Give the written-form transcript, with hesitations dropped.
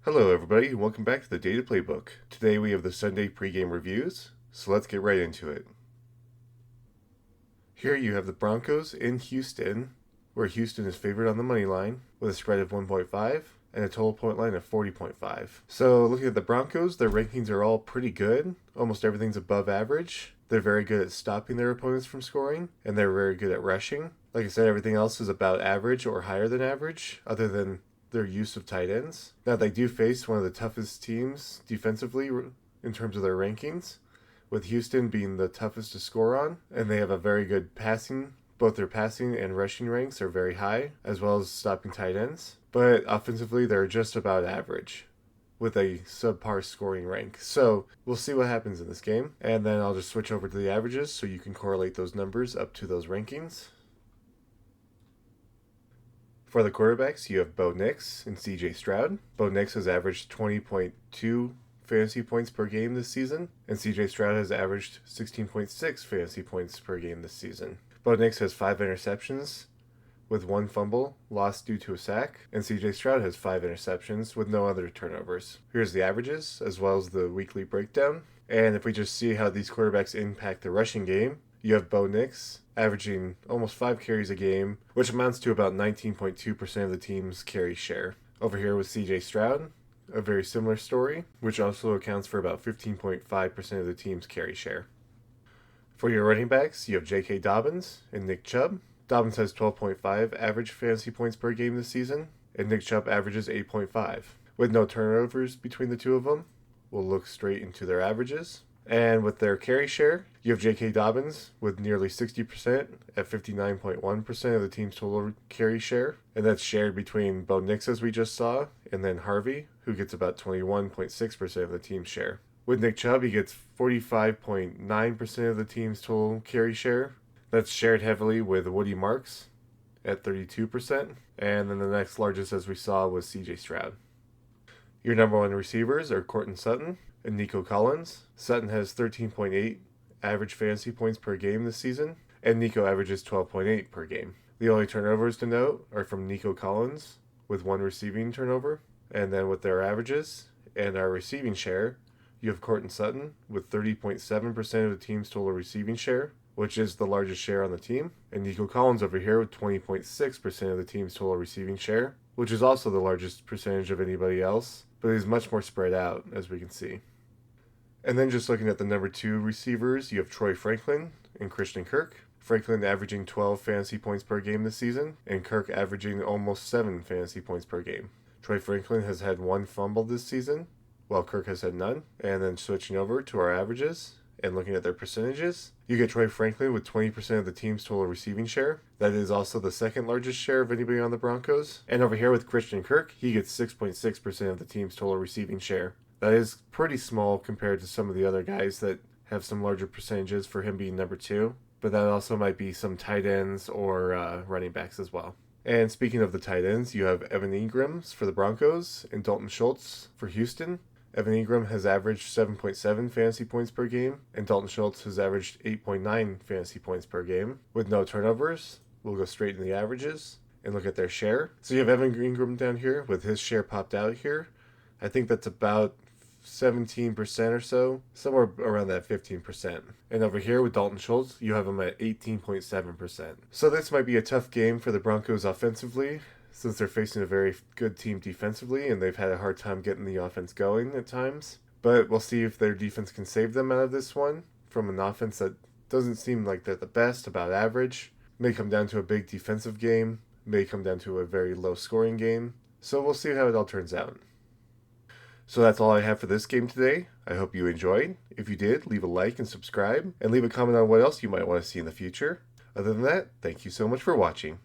Hello everybody and welcome back to the Data Playbook. Today we have the Sunday pregame reviews, so let's get right into it. Here you have the Broncos in Houston, where Houston is favored on the money line with a spread of 1.5 and a total point line of 40.5. So looking at the Broncos, their rankings are all pretty good. Almost everything's above average. They're very good at stopping their opponents from scoring, and they're very good at rushing. Like I said, everything else is about average or higher than average, other than their use of tight ends. Now, they do face one of the toughest teams defensively in terms of their rankings, with Houston being the toughest to score on, and they have a very good passing. Both their passing and rushing ranks are very high, as well as stopping tight ends. But offensively, they're just about average, with a subpar scoring rank. So we'll see what happens in this game, and then I'll just switch over to the averages so you can correlate those numbers up to those rankings. For the quarterbacks, you have Bo Nix and CJ Stroud. Bo Nix has averaged 20.2 fantasy points per game this season, and CJ Stroud has averaged 16.6 fantasy points per game this season. Bo Nix has 5 interceptions, with 1 fumble lost due to a sack, and CJ Stroud has 5 interceptions with no other turnovers. Here's the averages, as well as the weekly breakdown. And if we just see how these quarterbacks impact the rushing game, you have Bo Nix averaging almost 5 carries a game, which amounts to about 19.2% of the team's carry share. Over here with CJ Stroud, a very similar story, which also accounts for about 15.5% of the team's carry share. For your running backs, you have J.K. Dobbins and Nick Chubb. Dobbins has 12.5 average fantasy points per game this season, and Nick Chubb averages 8.5. With no turnovers between the two of them, we'll look straight into their averages. And with their carry share, you have J.K. Dobbins with nearly 60% at 59.1% of the team's total carry share. And that's shared between Bo Nix, as we just saw, and then Harvey, who gets about 21.6% of the team's share. With Nick Chubb, he gets 45.9% of the team's total carry share. That's shared heavily with Woody Marks at 32%. And then the next largest, as we saw, was C.J. Stroud. Your number one receivers are Courtland Sutton and Nico Collins. Sutton has 13.8 average fantasy points per game this season, and Nico averages 12.8 per game. The only turnovers to note are from Nico Collins, with 1 receiving turnover, and then with their averages and our receiving share, you have Courtland Sutton with 30.7% of the team's total receiving share, which is the largest share on the team, and Nico Collins over here with 20.6% of the team's total receiving share, which is also the largest percentage of anybody else, but is much more spread out, as we can see. And then just looking at the number 2 receivers, you have Troy Franklin and Christian Kirk. Franklin averaging 12 fantasy points per game this season, and Kirk averaging almost 7 fantasy points per game. Troy Franklin has had 1 fumble this season, while Kirk has had none. And then switching over to our averages and looking at their percentages, you get Troy Franklin with 20% of the team's total receiving share. That is also the second largest share of anybody on the Broncos. And over here with Christian Kirk, he gets 6.6% of the team's total receiving share. That is pretty small compared to some of the other guys that have some larger percentages for him being number 2. But that also might be some tight ends or running backs as well. And speaking of the tight ends, you have Evan Ingram for the Broncos and Dalton Schultz for Houston. Evan Ingram has averaged 7.7 fantasy points per game, and Dalton Schultz has averaged 8.9 fantasy points per game. With no turnovers, we'll go straight in the averages and look at their share. So you have Evan Ingram down here with his share popped out here. I think that's about 17% or so, somewhere around that 15%. And over here with Dalton Schultz, you have him at 18.7%. So this might be a tough game for the Broncos offensively, since they're facing a very good team defensively, and they've had a hard time getting the offense going at times. But we'll see if their defense can save them out of this one from an offense that doesn't seem like they're the best, about average. May come down to a big defensive game, may come down to a very low scoring game. So we'll see how it all turns out. So that's all I have for this game today. I hope you enjoyed. If you did, leave a like and subscribe, and leave a comment on what else you might want to see in the future. Other than that, thank you so much for watching.